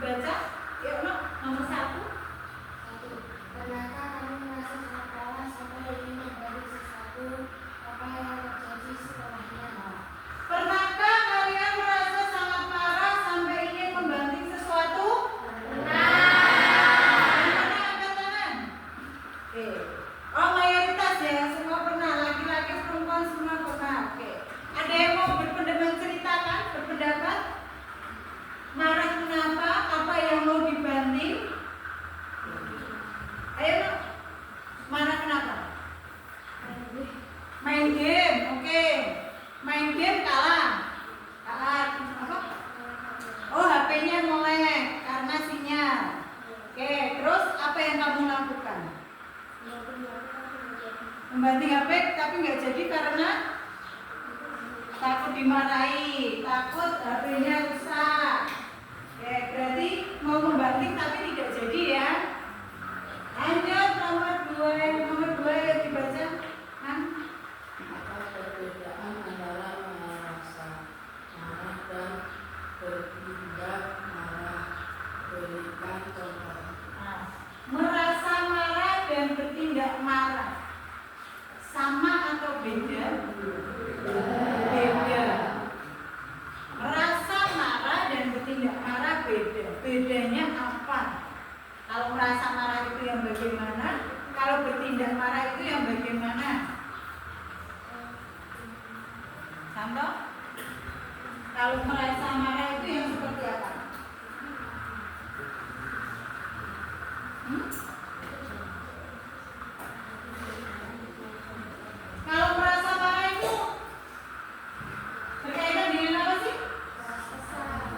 Dibaca, yuk no, nomor 1. Pernahkah kamu merasa sangat lelah sampai ingin membalik sesuatu? Apa yang terjadi setelahnya? Pernahkah kalian merasa sangat marah sampai ingin membanting sesuatu? Pernah angkat tangan? Oke. Oh, mayoritas ya, semua pernah. Laki-laki, perempuan semua pernah. Oke. Ada yang mau menceritakan, berpendapat? Marah kenapa? Apa yang mau dibanting? Ayo, no. Marah kenapa? Main game, oke. Main game kalah. Apa? Oh, HP-nya melek karena sinyal. Oke, terus apa yang kamu lakukan? Membanting HP tapi nggak jadi karena takut dimarahi, takut HP-nya rusak. Oke, berarti mau membanting tapi tidak jadi ya. Lanjut nomor 2. Nomor 2 yang dibaca. Apa perbedaan antara merasa marah dan bertindak marah? Berikan contoh. Merasa marah dan bertindak marah sama atau beda? Beda. Merasa marah dan bertindak marah beda. Bedanya apa? Kalau merasa marah itu yang bagaimana? Kalau bertindak marah itu yang bagaimana? Contoh? Kalau merasa marah itu yang seperti apa? Kalau merasa marah itu berkaitan dengan apa sih?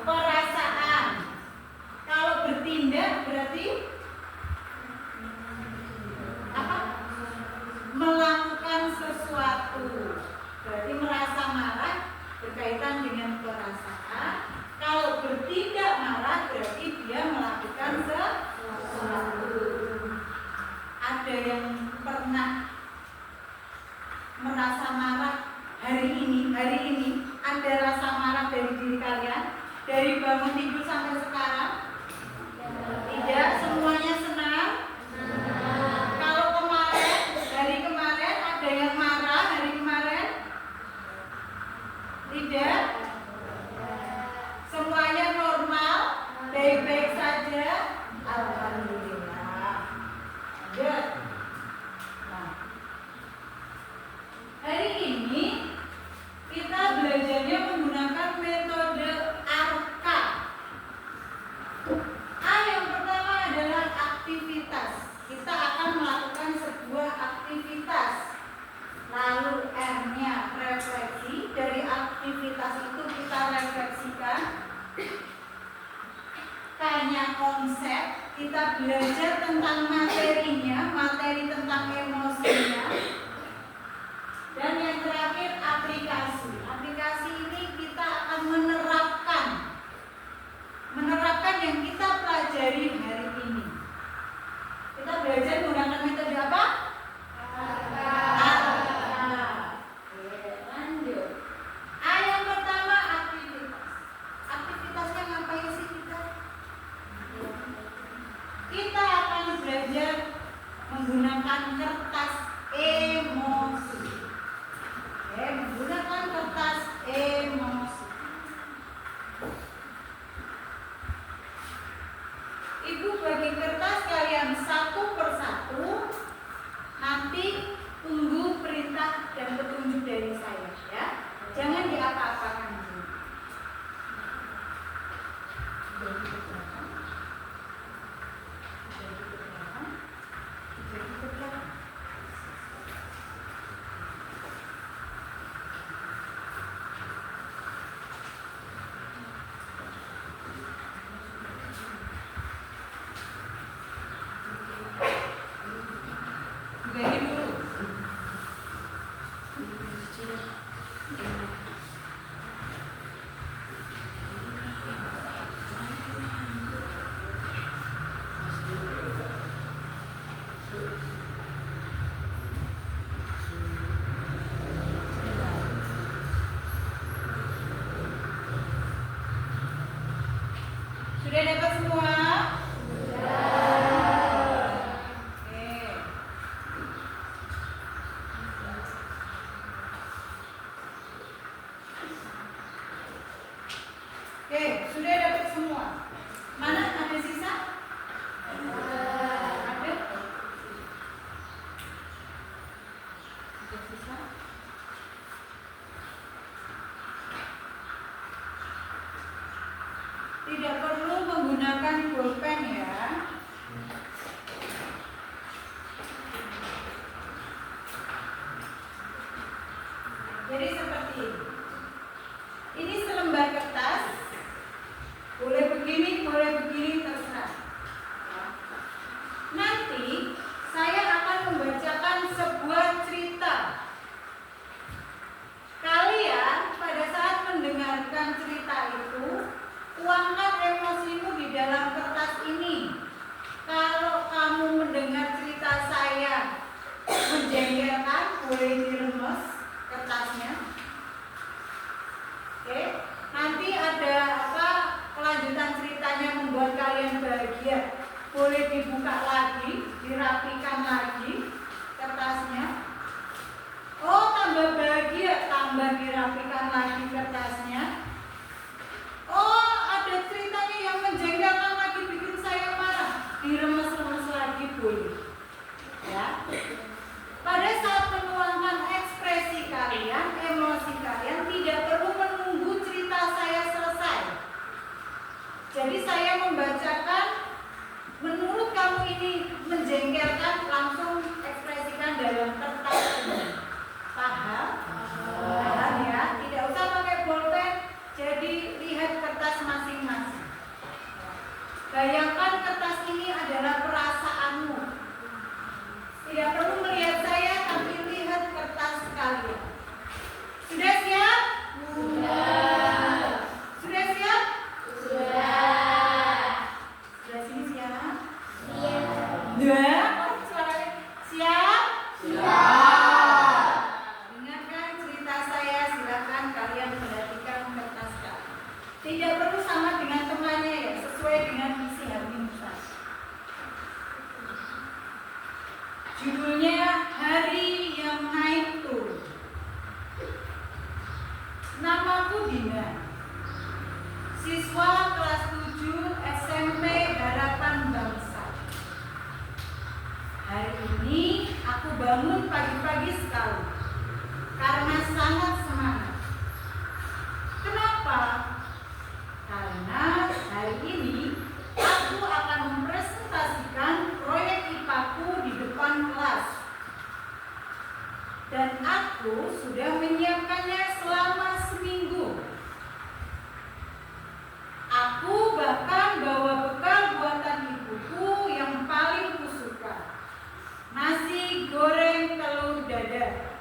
Perasaan. Kalau bertindak berarti apa? Melakukan sesuatu. Berarti merasa marah berkaitan dengan perasaan. Kalau bertindak marah berarti dia melakukan sesuatu. Ada yang pernah merasa marah hari ini ada rasa marah dari diri kalian dari bangun tidur sampai sekarang? Tidak, semuanya senang. Kalau hari kemarin ada yang marah hari kemarin? Tidak. Semuanya normal, baik-baik saja. Alhamdulillah. Good. Nah, hari ini kita belajarnya menggunakan metode ARKA. A yang pertama adalah aktivitas. Kita akan melakukan sebuah aktivitas. Lalu R-nya refleksi. Dari aktivitas itu kita refleksikan. K-nya konsep. Kita belajar tentang materinya, materi tentang emosinya. Dan yang terakhir aplikasi. Aplikasi ini kita akan menerapkan yang kita pelajari hari ini. Kita belajar menggunakan metode apa? Lanjut. A yang pertama aktivitas. Aktivitasnya ngapain sih kita? Kita akan belajar menggunakan kertas emosi. Menggunakan kertas emosi. Ibu bagi kertas kalian satu persatu. Nanti tunggu perintah dan petunjuk dari saya ya. Jangan diapa-apakan dulu. Bagi dulu. Sudah dapat semua? Oke, sudah dapat semua. Mana ada sisa? Ada? Ada sisa? Tidak perlu menggunakan pulpen ya. Jadi seperti ini. Ini selembar kertas. Boleh begini, terserah. Nanti saya akan membacakan sebuah cerita. Kalian pada saat mendengarkan cerita itu, tuangkan emosimu di dalam kertas ini. Kalau kamu mendengar cerita saya menjengkelkan, boleh diremes kertasnya. Oke, nanti ada kelanjutan ceritanya membuat kalian bahagia. Boleh dibuka lagi, dirapikan lagi kertasnya. Oh, tambah bahagia, tambah dirapikan lagi kertasnya. Oh, ada ceritanya yang menjengkelkan lagi, bikin saya marah, diremes-remes lagi boleh. Ya. Pada saat menuangkan ekspresi kalian, emosi kalian, tidak perlu menunggu cerita saya selesai. Jadi saya membacakan, menurut kamu ini menjengkelkan, langsung ekspresikan dalam kertas ini. Paham? Paham ya? Tidak usah pakai bolpen. Jadi lihat kertas masing-masing. Bayangkan kertas ini adalah perasaanmu. Tidak perlu melihat saya, tapi lihat kertas kalian. Sudah siap? Sudah. Sudah siap? Sudah. Sudah sini siap? Siap. Sudah. Suaranya siap? Siap. Dengarkan cerita saya, silakan kalian perhatikan kertas kalian. Tidak perlu sama dengan temannya ya, sesuai dengan isi harimu. Judulnya Hari yang Naik Turun. Namaku Dina, siswa kelas 7 SMP Harapan Bangsa. Hari ini aku bangun pagi-pagi sekali karena sangat semangat. Kenapa? Karena hari ini aku akan mempresentasikan proyek IPA-ku di depan kelas. Dan aku sudah menyiapkannya selama seminggu. Aku bahkan bawa bekal buatan ibuku yang paling kusuka, nasi goreng telur dadar.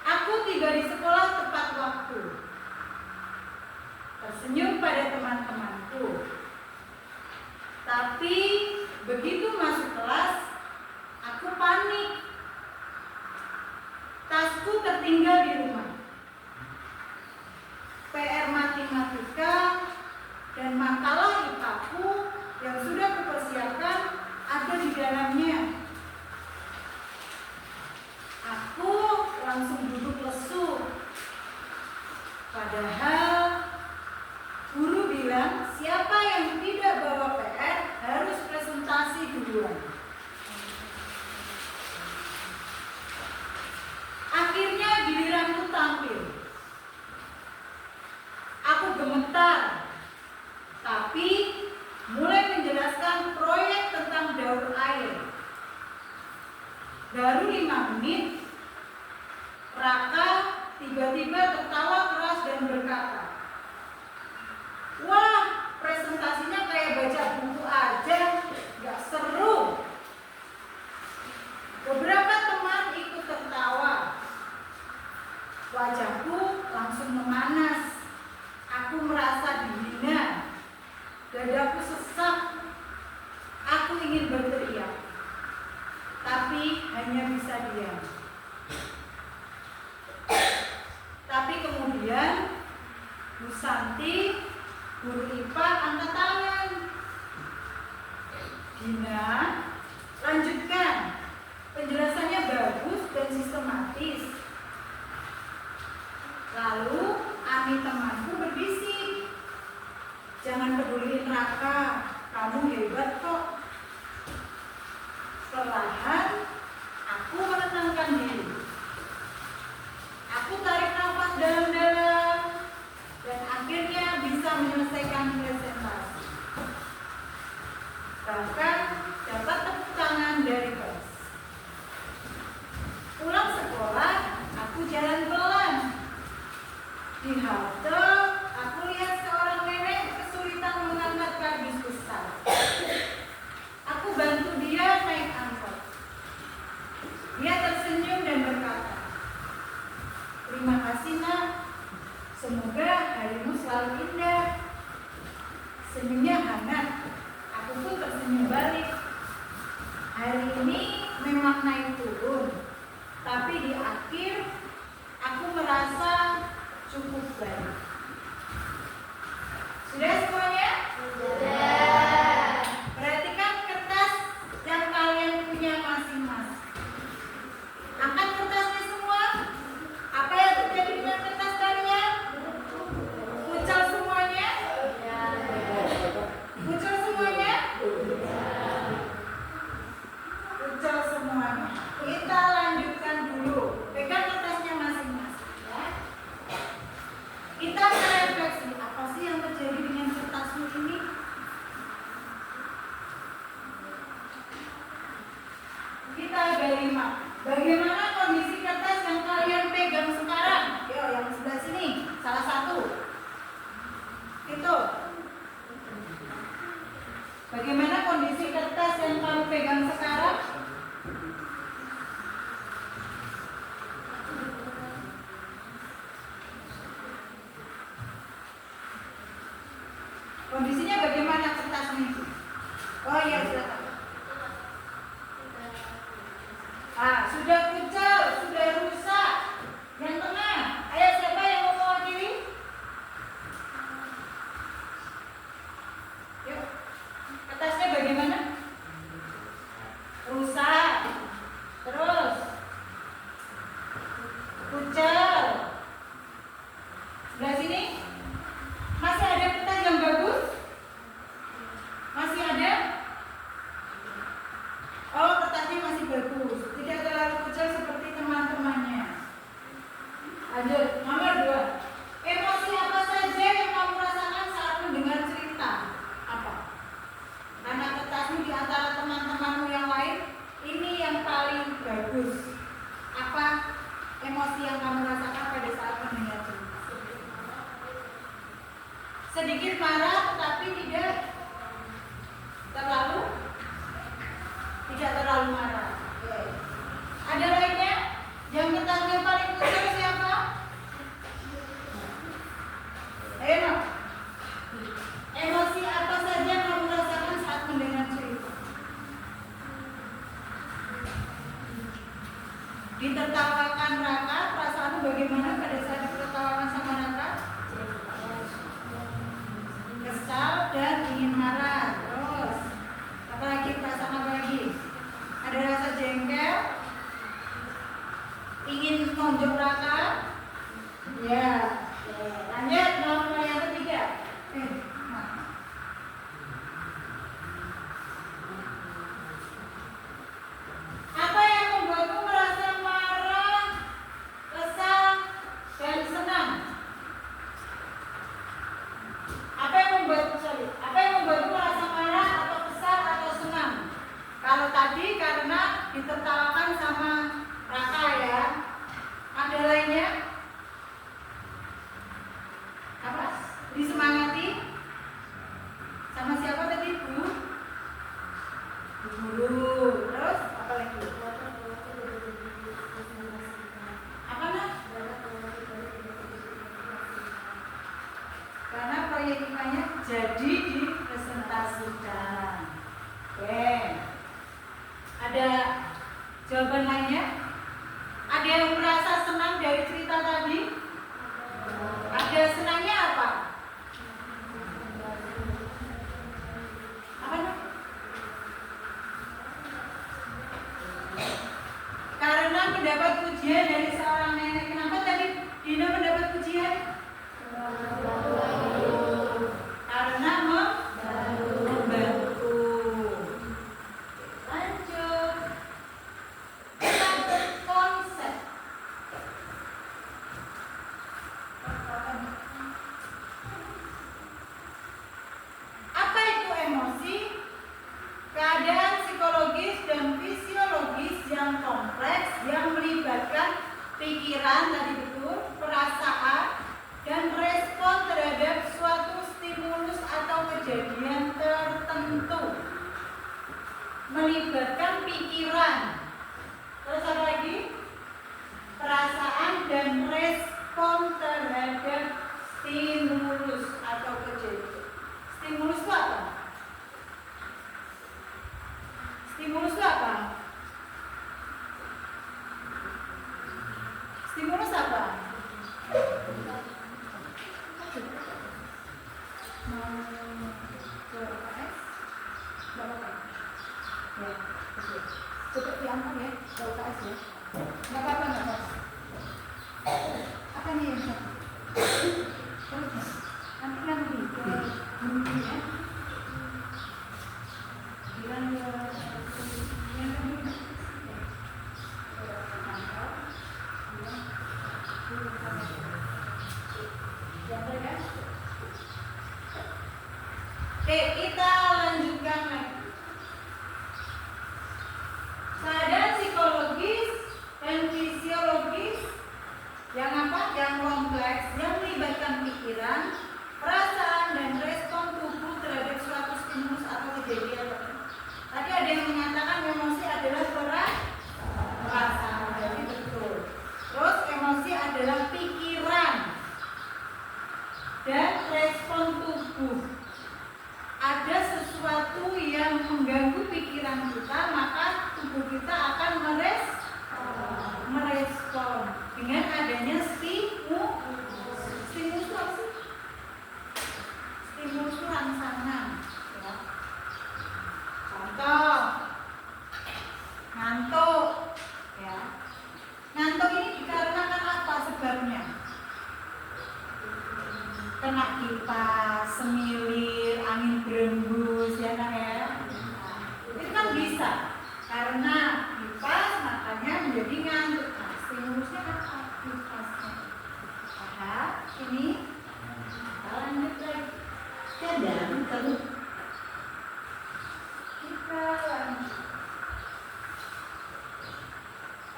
Aku tiba di sekolah tepat waktu, tersenyum pada teman-temanku. Tapi begitu masuk kelas, aku panik. Tasku tertinggal di rumah. PR matematika dan makalah IPA-ku yang sudah kupersiapkan ada di dalamnya. Aku langsung duduk lesu. Padahal guru bilang siapa yang tidak bawa PR harus presentasi duluan. Akhirnya giliranku tampil. Aku gemetar, tapi mulai menjelaskan proyek tentang daur air. Baru 5 menit, Raka tiba-tiba tertawa keras dan berkata, "Wah, presentasinya kayak baca buku aja, gak seru." Beberapa teman ikut tertawa. Wajahku langsung memanas. Aku merasa dihina. Dadaku sesak. Aku ingin berteriak, tapi hanya bisa diam. Tapi kemudian Bu Santi Guru IPA angkat tangan. Dina, lanjutkan. Penjelasannya bagus dan sistematis. Lalu Ami temanku berbisik, jangan peduliin Raka, kamu hebat kok. Perlahan aku menenangkan diri. Aku tarik nafas dalam-dalam dan akhirnya bisa menyelesaikan presentasi. Bahkan dapat tepuk tangan dari kelas. Pulang sekolah, aku jalan pelan. Di halte, aku lihat seorang nenek kesulitan mengangkat kardus besar. Aku bantu dia naik angkot. Dia tersenyum dan berkata, "Terima kasih nak, semoga harimu selalu indah." Senyumnya hangat, aku pun tersenyum balik. Hari ini memang naik turun, tapi di akhir aku merasa cukup baik. Sudah semuanya? Sudah. Perhatikan kertas yang kalian punya masing-masing. Angkat kertasnya semua. Apa yang terjadi dengan kertas kalian? Muncul semuanya? Muncul semuanya? Muncul semuanya. Kita lanjutkan dulu. Pegang kertasnya masing-masing ya. Kita merefleksi, apa sih yang terjadi dengan kertasmu ini? Kita gali mak. Bagaimana kondisi kertas yang kalian pegang sekarang? Yo, yang sebelah sini, salah satu. Itu. Bagaimana kondisi kertas yang kamu pegang sekarang? Kondisinya bagaimana kertasnya itu? Oh iya, silakan. Sudah kucel, sudah rusak. Yang tengah, ayo siapa yang mau mewakili? Yuk, kertasnya bagaimana? Rusak. Terus kucel. Sebelah sini masih ada kertas yang bagus? Masih ada? Oh, kertasnya masih bagus, tidak terlalu kucel seperti teman-temannya. Lanjut, nomor 2. Emosi apa saja yang kamu rasakan saat mendengar cerita? Apa? Karena kertasmu di antara teman-temanmu yang lain, ini yang paling bagus. Apa emosi yang kamu rasakan pada saat mendengar cerita? Sedikit marah, tetapi tidak terlalu marah. Oke. Ada lainnya? Yang kertasnya paling kucel siapa? Ayo no. Emosi apa saja yang kamu rasakan saat mendengar cerita? Ditertawakan Raka, perasaanmu bagaimana pada saat ditertawakan sama Raka? Kesal dan ingin marah. Terus apa lagi, perasaan apa lagi? Ada rasa jengkel, ingin nonjok Raka. Ya. Lanjut, nomor yang ketiga. Apa yang membuatmu merasa marah, kesal, dan senang? Apa yang membuatmu merasa marah atau kesal atau senang? Kalau tadi karena ditertawakan sama Raka ya. Ada lainnya? Apa? Disemangati? Sama siapa tadi, Bu? Guru. Terus apa lagi? Apa nak? Karena proyek IPA-nya jadi dipresentasikan. Oke. Ada jawaban lainnya? Ada yang merasa senang dari cerita tadi? Ada senangnya apa? pikiran. Terus apa lagi? Perasaan dan respon terhadap stimulus atau kejadian. Stimulus itu apa? Stimulus itu apa? Stimulus apa? Mau ke UKS? Gak apa-apa. Ya, oke. Coba diangkat ya, ke UKS ya. Gak apa-apa, gak apa-apa. Apa nih yang satu? Terus nanti lagi ke bumi ya. Bilang ke yang kedua. Oke, kita lanjutkan lagi. Keadaan psikologis dan fisiologis yang apa? Yang kompleks, yang melibatkan pikiran, perasaan dan respon tubuh terhadap suatu stimulus atau kejadian. Tadi ada yang menyatakan emosi adalah perasaan, jadi betul. Terus emosi adalah pikiran dan respon tubuh. Ada sesuatu yang mengganggu pikiran kita, maka tubuh kita akan merespon dengan adanya stimulus. Stimulus itu apa sih? Stimulus itu rangsangan ya. Contoh ngantuk ya. Ngantuk ini dikarenakan apa sebabnya? Kena kipas, semilir, angin berembus ya kan ya. Nah, itu kan bisa karena kipas makanya menjadi ngantuk. Nah, stimulusnya apa? Kipasnya. Nah, ini kita lanjut lagi. Kadang kalau kita lanjut.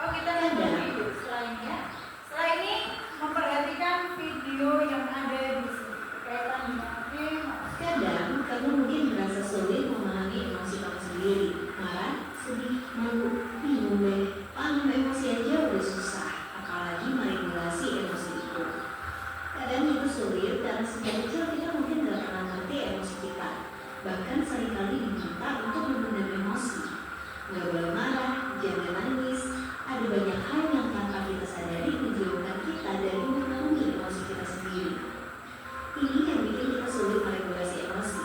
Oh, kita lanjut video selanjutnya. Setelah ini memperhatikan video yang ada di sini berkaitan dengan Kadang kamu mungkin merasa sulit memahami emosi kamu sendiri, marah, sedih, malu, bingung deh. Paham emosi aja udah susah, apalagi manipulasi emosi itu. Kadang itu sulit karena sejak kecil kita mungkin gak pernah ngerti emosi kita. Bahkan seringkali diminta untuk memendam emosi. Gak boleh marah, jangan nangis. Ada banyak hal yang tanpa kita sadari menjauhkan kita dari memenuhi emosi kita sendiri. Ini yang bikin kita sulit meregulasi emosi.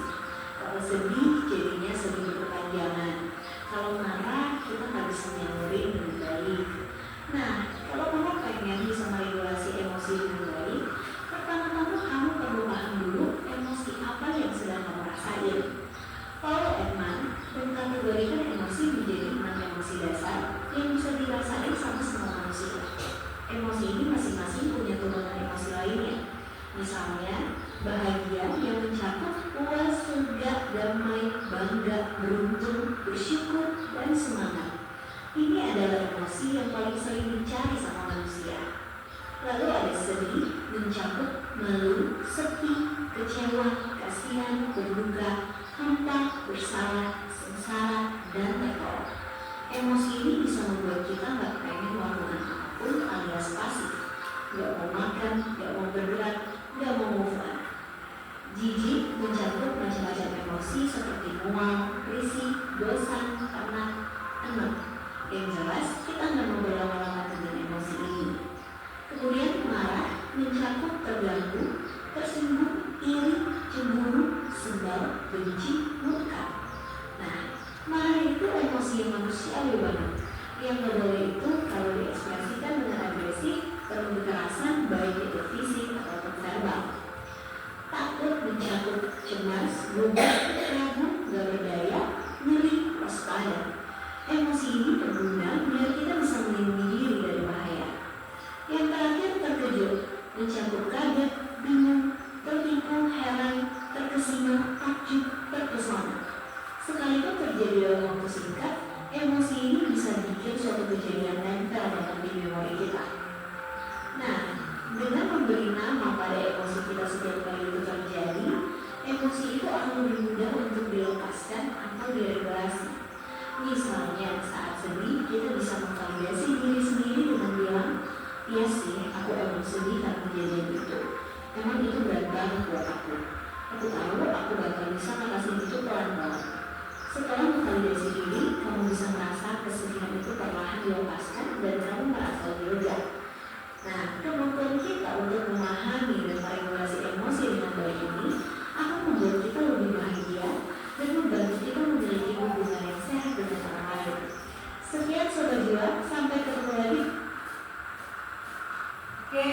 Kalau sedih, jadinya sedih berkepanjangan. Kalau marah, kita nggak bisa nyalurin dengan baik. Nah, kalau kamu pengen bisa meregulasi emosi dengan baik, pertama-tama kamu perlu paham dulu emosi apa yang sedang kamu rasain. Paul Ekman mengkategorikan emosi menjadi 6 emosi dasar yang bisa dirasain sama semua manusia. Emosi ini masing-masing punya turunan emosi lainnya. Misalnya, bahagia yang mencakup puas, lega, damai, bangga, beruntung, bersyukur, dan semangat. Ini adalah emosi yang paling sering dicari sama manusia. Lalu ada sedih, mencakup malu, sedih, kecewa, kasihan, berduka, hampa, bersalah, sengsara, dan tertawa. Emosi ini bisa membuat kita nggak pengen melakukan apapun alias pasif. Nggak mau makan, nggak mau bergerak, nggak mau move on. Jijik mencakup macam-macam emosi seperti mual, risih, bosan, penat, enak. Yang jelas kita nggak mau berlama-lama dengan emosi ini. Kemudian marah mencakup terganggu, tersinggung, iri, cemburu, sebal, benci, murka. Nah, marah itu emosi yang manusiawi banget. Yang nggak boleh itu kalau diekspresikan dengan agresif, penuh kekerasan, baik itu fisik ataupun verbal. Takut mencakup cemas, gugup, ragu, gak berdaya, ngeri, waspada. Emosi ini berguna biar kita bisa melindungi diri dari bahaya. Yang terakhir terkejut, mencakup kaget, bingung, tertipu, heran, terkesima, takjub, terpesona. Sekalipun terjadi dalam waktu singkat, emosi ini bisa bikin suatu kejadian nempel dalam di memori kita. Nah, dengan memberi nama pada emosi kita setiap kali itu terjadi, emosi itu akan lebih mudah untuk dilepaskan atau diregulasi. Misalnya saat sedih kita bisa memvalidasi diri sendiri dengan bilang, iya sih, aku emang sedih karena kejadian itu. Emang itu berat banget buat aku. Aku tahu aku bakal bisa ngatasin itu pelan-pelan. Setelah memvalidasi diri, kamu bisa merasa kesedihan itu perlahan dilepaskan dan kamu merasa lebih lega. Nah, kemampuan kita untuk memahami dan meregulasi emosi dengan baik ini akan membuat kita lebih bahagia dan membantu kita memiliki hubungan yang sehat dengan orang lain. Sekian Sobat Jiwa, sampai ketemu lagi. Oke,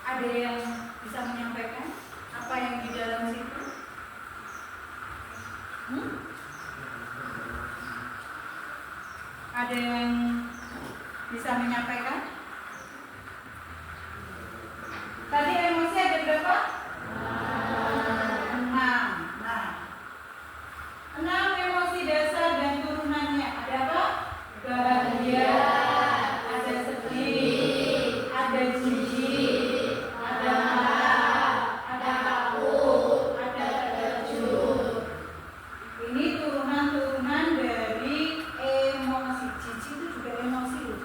ada yang bisa menyampaikan apa yang di dalam situ? Ada yang bisa menyampaikan? Tadi emosi ada berapa? 6. Nah, 6 emosi dasar dan turunannya ada apa? Bahagia, ada sedih, ada jijik, ada marah, ada takut, ada terkejut. Ini turunan-turunan dari emosi. Jijik itu juga emosi loh.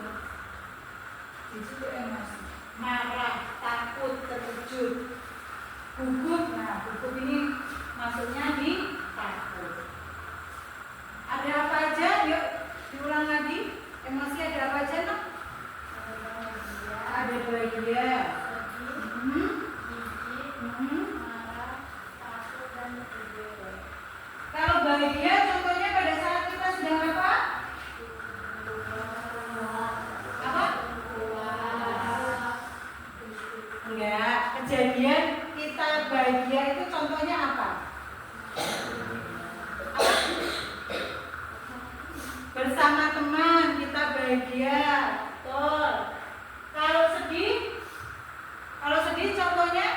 Jijik itu emosi. Marah, takut, terkejut, gugup. Nah, gugup ini maksudnya di takut. Ada apa aja? Yuk diulang lagi. Emosi ada apa aja? Nak? Ada bahagia, kalau bahagia contohnya pada saat kita sedang apa? Apa? Enggak, kejadian kita bahagia itu contohnya apa? Bersama teman kita bahagia, betul. Kalau sedih contohnya,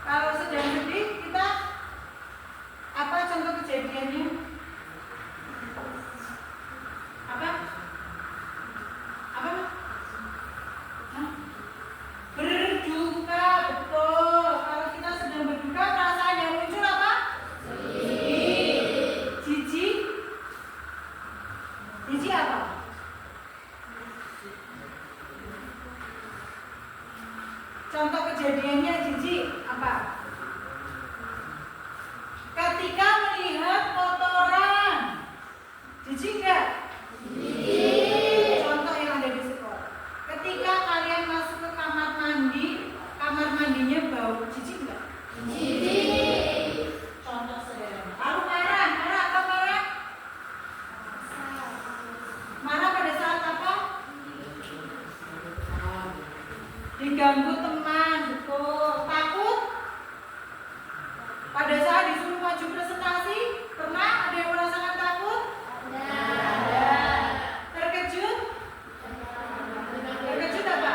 kalau sedang sedih kita apa contoh kejadiannya? Apa? Apa? Hah? Berduka, betul. Kalau kita sedang berduka, perasaan yang muncul apa? Sedih. Jijik. Jijik apa? Contoh kejadiannya jijik apa? Ketika melihat kotoran. Jijik enggak? Jijik. Contoh yang ada di sekolah. Ketika kalian masuk ke kamar mandi, kamar mandinya bau. Jijik enggak? Jijik. Contoh sederhana. Lalu marah. Marah apa marah? Marah pada saat apa? Diganggu teman, betul. Takut pada saat disuruh maju presentasi. Pernah ada yang merasakan takut? Ada. Terkejut? Terkejut apa?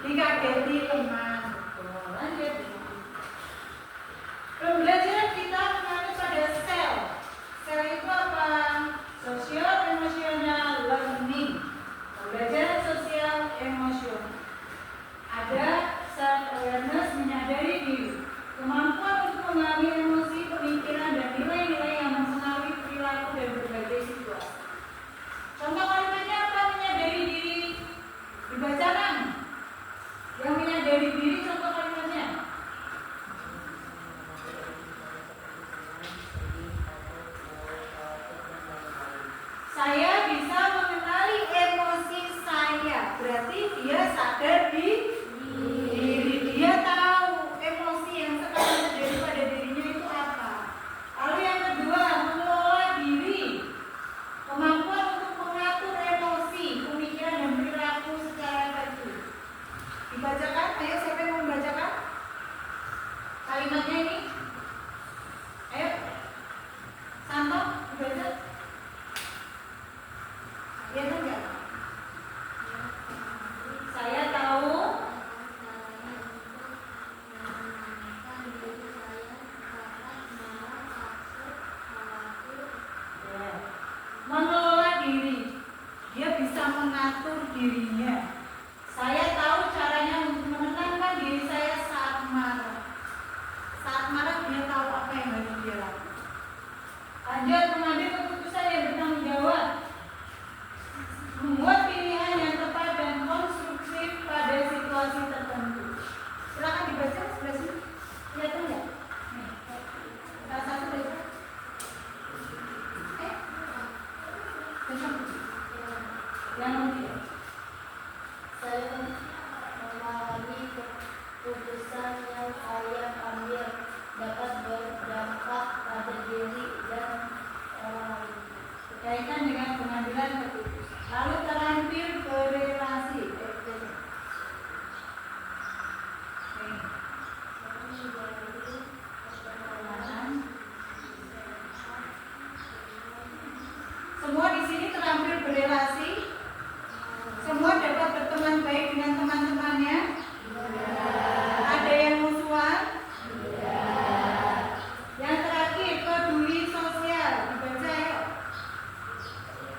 Dikageti teman. Betul. Lanjut. Pembelajaran kita mengacu pada sel. Sel itu apa? Social emotional learning. Pembelajaran sosial emosional. Ada self awareness, menyadari diri, kemampuan untuk memahami emosi, pemikiran dan nilai-nilai yang mempengaruhi perilaku dan berbagai situasi. Contoh kalimatnya apa? Menyadari diri. Dibaca kan? Yang menyadari diri contoh kalimatnya. Saya bisa mengenali emosi saya. Berarti dia sadar di diri. Dia tahu emosi yang sekarang terjadi pada dirinya itu apa. Lalu yang kedua, mengelola diri. Kemampuan untuk mengatur emosi, pemikiran dan perilaku secara efektif. Dibacakan, ayo siapa yang mau membacakan kalimatnya ini? Ayo, Santo, dibaca. Iya enggak? Saya tahu mengelola diri. Dia bisa mengatur dirinya. Saya tahu caranya untuk menenangkan diri saya saat marah. Saat marah dia tahu apa yang harus dia lakukan. Lanjut, mengambil keputusan yang bertanggung jawab. Membuat pilihan yang tepat dan konstruktif pada situasi tertentu. Silakan dibaca sebelah sini. Kelihatan nggak? Nih, salah satu baca. Baca. Yang nomor 3. Saya memahami keputusan yang saya ambil dapat berdampak pada diri dan orang lain. Berkaitan dengan pengambilan keputusan. Lalu terampil berrelasi. Semua di sini terampil berrelasi. Semua dapat berteman baik dengan teman-temannya. Ada yang musuhan. Yang terakhir, peduli sosial. Dibaca yuk.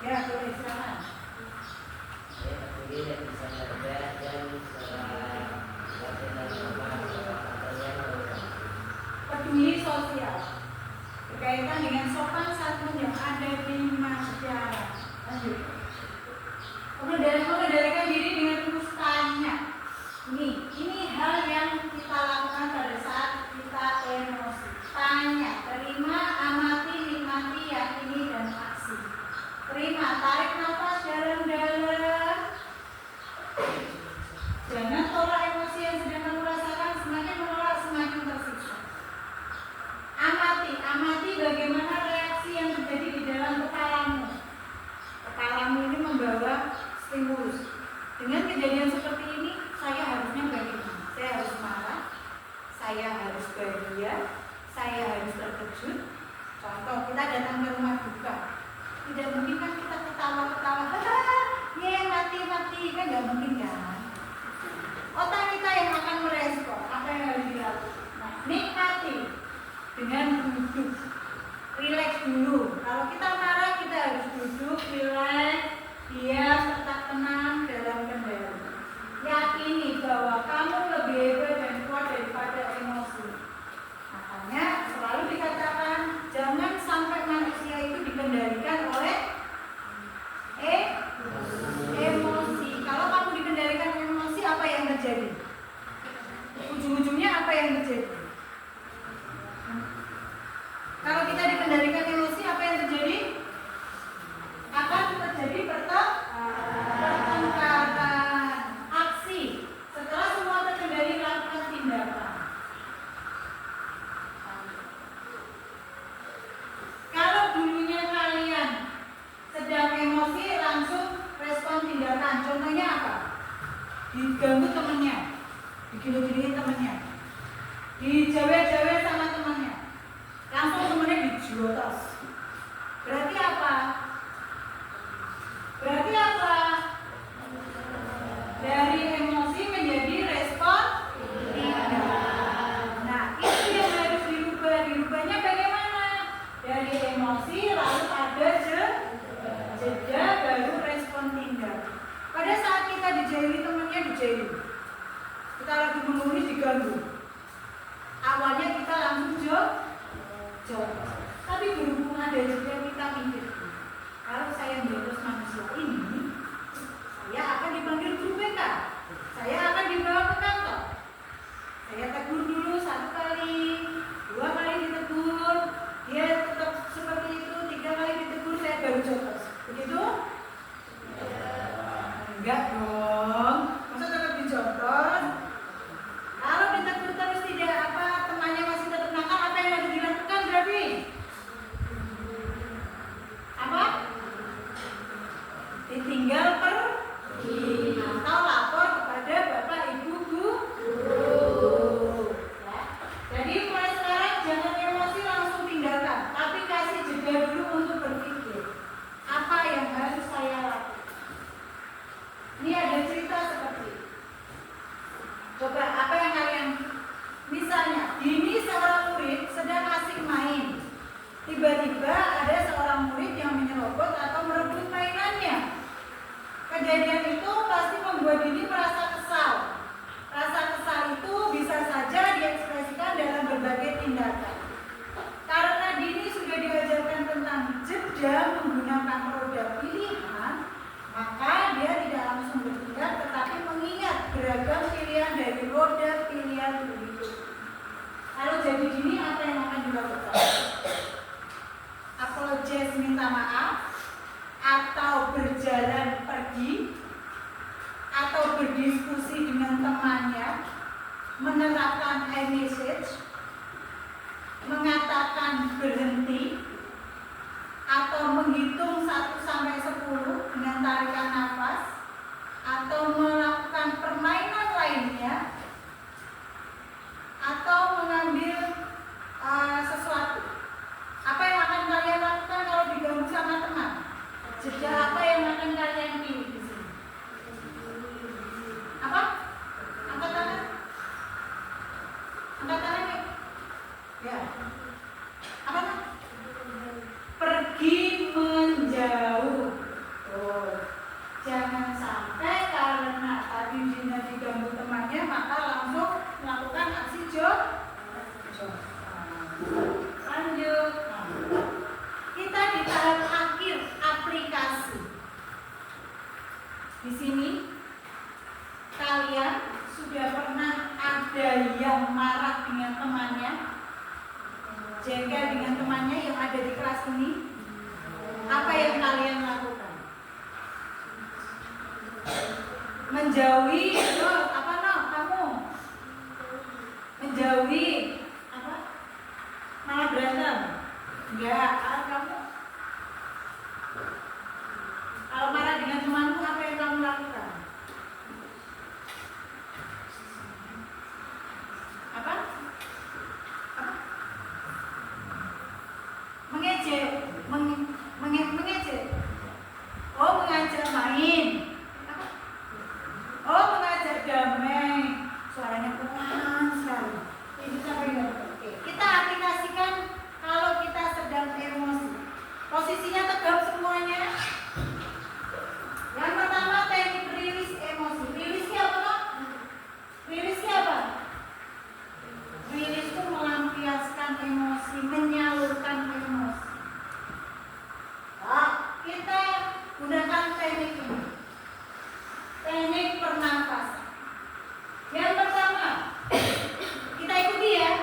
Ya, boleh silakan. Saya peduli dan bisa belajar dan Peduli sosial berkaitan dengan sopan santun yang ada di masyarakat. Lanjut. Mengendalikan diri dengan terus tanya. Ini hal yang kita lakukan pada saat kita emosi. Tanya, terima, amati, nikmati, yakini, dan aksi. Terima, tarik nafas dalam-dalam. Jangan tolak emosi yang sedang kamu rasakan. Semakin menolak, semakin tersiksa. Amati bagaimana reaksi yang terjadi di dalam kepalamu. Kepalamu ini membawa stimulus. Dengan kejadian seperti ini, saya harusnya bagaimana? Saya harus marah, saya harus bahagia, saya harus terkejut. Contoh, kita datang ke rumah duka. Tidak mungkin kan kita ketawa-ketawa, mati, kan nggak mungkin kan? Otak kita yang akan merespon apa yang harus dilakukan. Nah, nikmati dengan duduk, rileks dulu. Kalau kita marah, kita harus duduk, rileks, diam, tetap tenang dalam kendali. Yakini bahwa kamu lebih hebat dan kuat daripada emosi. Makanya selalu dikatakan jangan sampai manusia itu dikendalikan oleh emosi. Kalau kamu dikendalikan emosi, apa yang terjadi? Ujung-ujungnya apa yang terjadi? Kalau kita dikendalikan emosi, apa yang terjadi? Akan terjadi pertengkaran, aksi. Setelah semua terkendali, lakukan tindakan. Kalau dulunya kalian sedang emosi, langsung respon tindakan. Contohnya apa? Diganggu temennya, digini-giniin temennya, dijawe-jawe sama temennya, langsung temennya dijotos. Berarti apa? Dari emosi menjadi respon tindakan. Nah, itu yang harus dirubah. Dirubahnya bagaimana? Dari emosi lalu ada jeda baru respon tindakan. Pada saat kita dijaili temannya dijaili, kita lagi mengulis diganggu. Awalnya kita langsung jawab. Tapi berhubung ada jeda kita mikir, kalau saya menjotos manusia ini, saya akan dipanggil guru BK, saya akan dibawa ke kantor. Saya tegur dulu 1 kali, 2 kali ditegur, dia tetap seperti itu, 3 kali ditegur, saya baru jotos. Begitu? Enggak dong, masa tetap dijotos? Kalau ditegur terus tidak temannya masih tetap nakal, apa yang harus dilakukan berarti? Apa? Ditinggal pergi atau lapor kepada bapak ibu guru. Ya. Jadi mulai sekarang jangan emosi langsung tindakan, tapi kasih jeda dulu untuk berpikir apa yang harus saya lakukan. Ini ada cerita seperti ini. Coba apa yang kalian, misalnya ini seorang murid sedang asik main, tiba-tiba ada seorang murid yang menyerobot atau merebut mainannya. Kejadian itu pasti membuat Dini merasa kesal. Rasa kesal itu bisa saja diekspresikan dalam berbagai tindakan. Karena Dini sudah diajarkan tentang jadi gini, apa yang akan dilakukan? Apologize, minta maaf, atau berjalan pergi, atau berdiskusi dengan temannya, menerapkan iMessage, mengatakan berhenti, atau menghitung 1 sampai 10 dengan tarikan nafas, atau melakukan permainan lainnya, atau mengambil sesuatu. Apa yang akan kalian lakukan kalau diganggu sama teman? Jeda apa yang akan kalian pilih di sini? Apa? Angkat tangan. Angkat tangan ya. Ya. Apa? Pergi menjauh. Oh. Jangan sampai karena tadi Dina diganggu temannya maka langsung melakukan aksi lanjut. Kita di tahap akhir aplikasi. Di sini kalian sudah pernah ada yang marah dengan temannya, jengkel dengan temannya yang ada di kelas ini? Apa yang kalian lakukan? Menjauhi, apa kamu? Menjauhi, apa? Malah berantem? Enggak, kamu? Kalau marah dengan temanmu, apa yang kamu lakukan? Apa? Mengejek, mengejek. Oh, mengajak main. Oh, mengajak damai. Suaranya pelan sekali. Itu sampai enggak? Oke. Kita aplikasikan kalau kita sedang emosi. Posisinya tegap semuanya. Yang pertama teknik rilis emosi. Rilisnya apa, Pak? Rilisnya apa? Rilis itu melampiaskan emosi, menyalurkan emosi. Nah, kita gunakan teknik ini. Teknik pernapasan. Yang pertama, kita ikuti ya.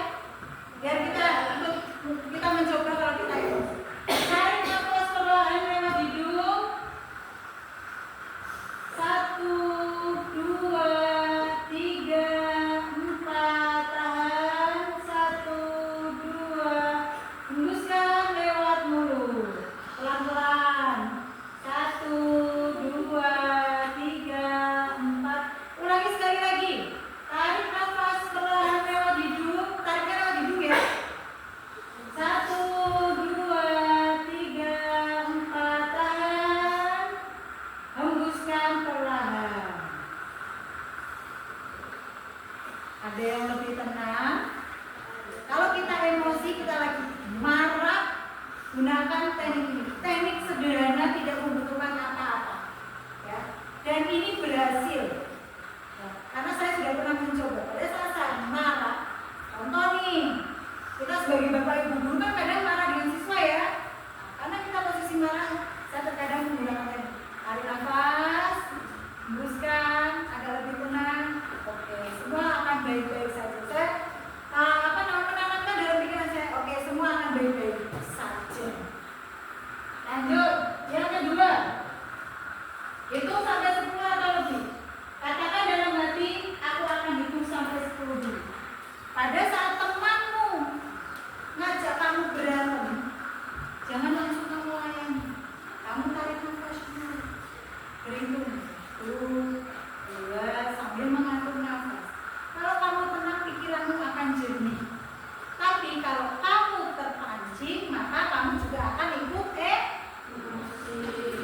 Biar kita mencoba kalau kita emosi. Tarik nafas perlahan lewat hidung. 1, 2, 3, 4, tahan. 1, 2, hembuskan lewat mulut. Pelan-pelan. 1, 2, 3, 4. Ulangi sekali lagi. Tarik nafas perlahan lewat hidung. Tariknya lewat hidung ya. 1, 2, 3, 4, tahan. Hembuskan perlahan. Ada yang lebih tenang. Kalau kita emosi, kita lagi marah, gunakan teknik ini. Teknik sederhana, tidak membutuhkan apa-apa. Ya. Dan ini berhasil. Ya. Karena saya sudah pernah mencoba. Pada saat saya marah, contoh nih, kita sebagai bapak ibu guru kan kadang marah dengan siswa ya. Karena kita posisi marah, saya terkadang menggunakan teknik. Tarik nafas, hembuskan, agak lebih tenang. Oke, semua akan baik-baik saja. Saya menanamkan dalam pikiran saya. Oke, semua akan baik-baik saja. Lanjut, yang kedua, hitung sampai 10 atau lebih. Katakan dalam hati, aku akan hitung sampai 10 dulu. Pada saat temanmu ngajak kamu berantem, jangan langsung kamu layani. Kamu tarik nafas dulu. Berhitung 1, 2, sambil mengatur nafas. Kalau kamu tenang, pikiranmu akan jernih. Tapi kalau kamu terpancing, maka kamu juga akan ikut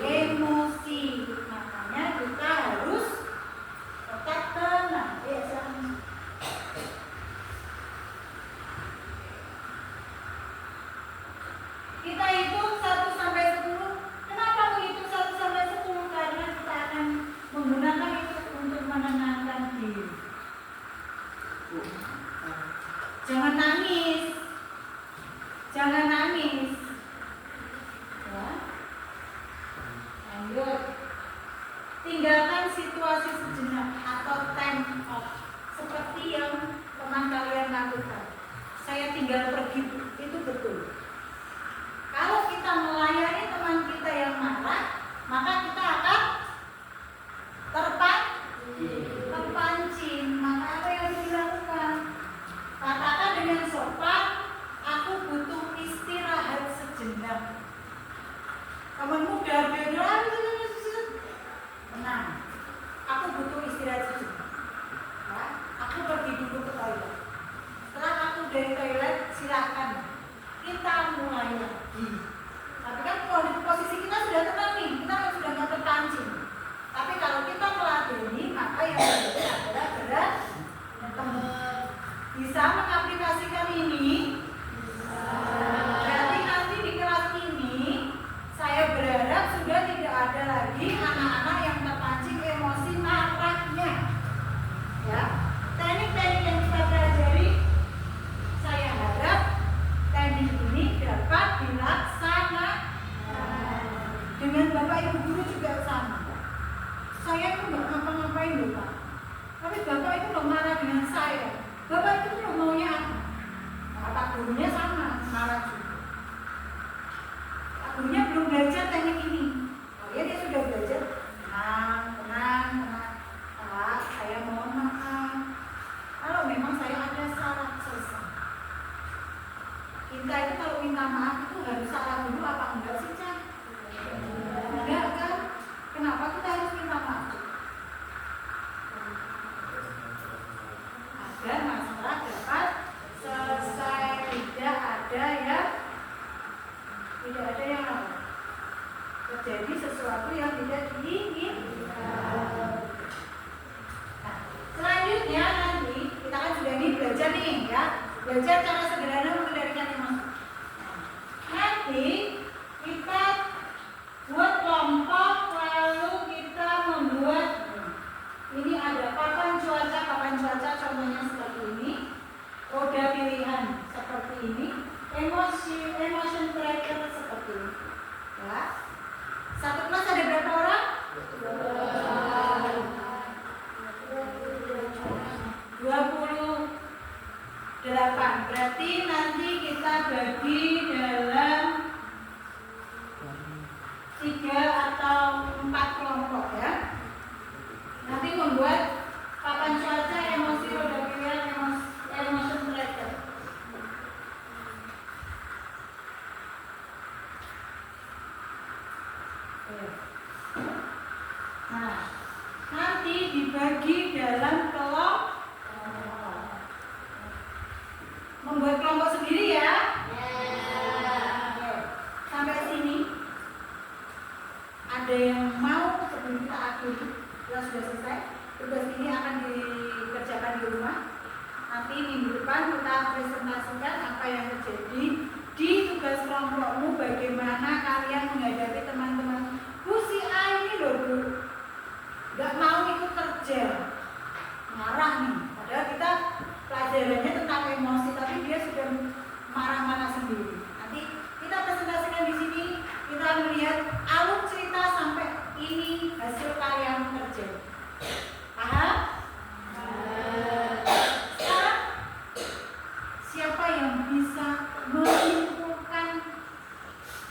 emosi. Makanya kita harus tetap tenang. Kita hitung 1 sampai 10. Kenapa menghitung 1 sampai 10? Karena kita akan menggunakan itu untuk menenangkan diri. Jangan nangis. Jangan nangis. Ya. Lanjut. Tinggalkan situasi sejenak atau time off. Seperti yang teman kalian lakukan. Saya tinggal pergi itu betul. Kalau kita melayani teman kita yang marah, maka kita akan terpancing. Maka apa yang harus dilakukan? Katakan dengan sopan, aku butuh istirahat sejenak. Temanmu udah tenang, aku butuh istirahat sejenak. Ya, aku pergi dulu ke toilet. Setelah aku dari toilet, silakan kita mulai lagi. Tapi kan posisi kita sudah tenang nih, kita sudah nggak terpancing. Tapi kalau kita meladeni, maka yang terjadi adalah berat. Bisa mengaplikasikan ini. Berarti nanti di kelas ini saya berharap sudah tidak ada lagi anak-anak yang terpancing emosi marahnya. Ya, teknik-teknik yang kita pelajari, saya harap teknik ini dapat dilaksanakan. Dengan Bapak Ibu guru juga sama. Saya itu nggak ngapa-ngapain loh Pak, tapi Bapak itu loh marah dengan saya. Bapak itu loh maunya apa? Nah, Pak gurunya sama, marah juga. Pak gurunya belum belajar teknik ini. Oh ya, dia sudah belajar. Tenang. Pak, saya mohon maaf. Kalau memang saya ada salah, selesai. Kita itu kalau minta maaf itu harus salah dulu apa enggak sih, Cak? Enggak kan? Kenapa kita harus minta maaf? Agar masalah dapat selesai, tidak ada yang terjadi sesuatu yang tidak diinginkan. Nah, selanjutnya nanti kita kan sudah nih belajar nih ya, belajar cara sederhana mengendalikan emosi. Nanti kita buat kelompok, lalu kita membuat ini ada papan cuaca contohnya seperti ini, roda pilihan seperti ini, emotion tracker seperti ini. Ya. Satu kelas ada berapa orang? 28. Berarti nanti kita bagi dalam 3 atau 4 kelompok ya. Nanti membuat papan cuaca, emosi, roda pilihan, emotion tracker. Nah, nanti dibagi dalam kelompok. Membuat kelompok sendiri ya. Sampai sini. Ada yang mau sebelum kita akhiri? Kita sudah selesai. Tugas ini akan dikerjakan di rumah. Nanti minggu depan kita presentasikan apa yang terjadi di tugas kelompokmu. Bagaimana kalian menghadapi teman-teman. Bu, si A ini loh Bu, gak mau ikut kerja, marah nih. Padahal kita pelajarannya tentang emosi, tapi dia sudah marah-marah sendiri. Nanti kita presentasikan di sini. Kita melihat alur cerita sampai ini hasil karya kerja. Paham? Sekarang siapa yang bisa menyimpulkan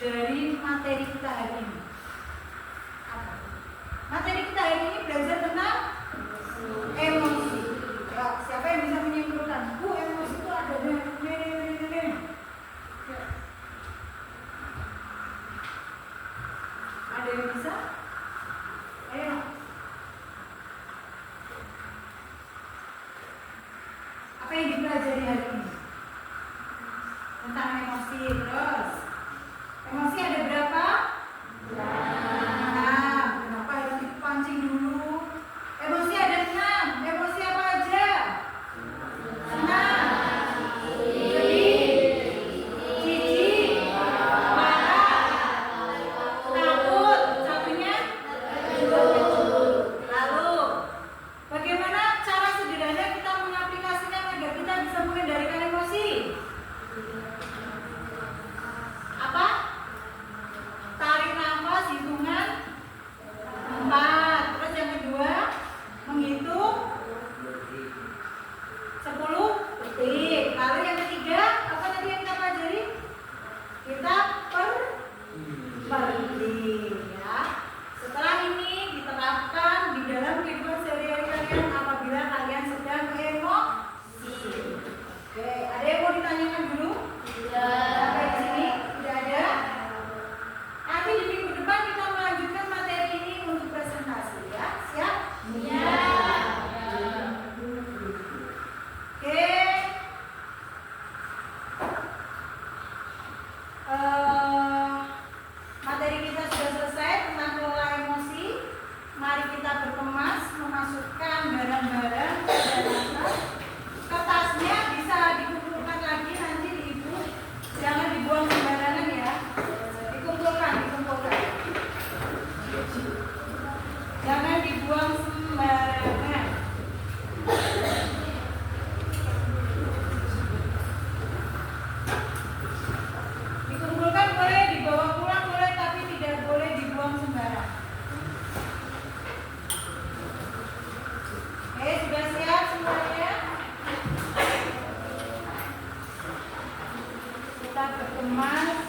dari materi kita hari ini? Apa? Materi kita hari ini belajar tentang emosi. Ya, siapa yang bisa menyimpulkan? Bu, emosi itu ada ini. Ada yang bisa? Ayo. Apa yang dipelajari hari ini? Tentang emosi. Terus emosi ada berapa? Nah, kenapa harus dipancing dulu? Emosi ada 6. Emosi apa aja? Senang, sedih, jijik, marah, takut. Satunya? Lalu bagaimana cara sederhana kita mengaplikasikan agar kita bisa mengendalikan emosi? Apa? kita berkemas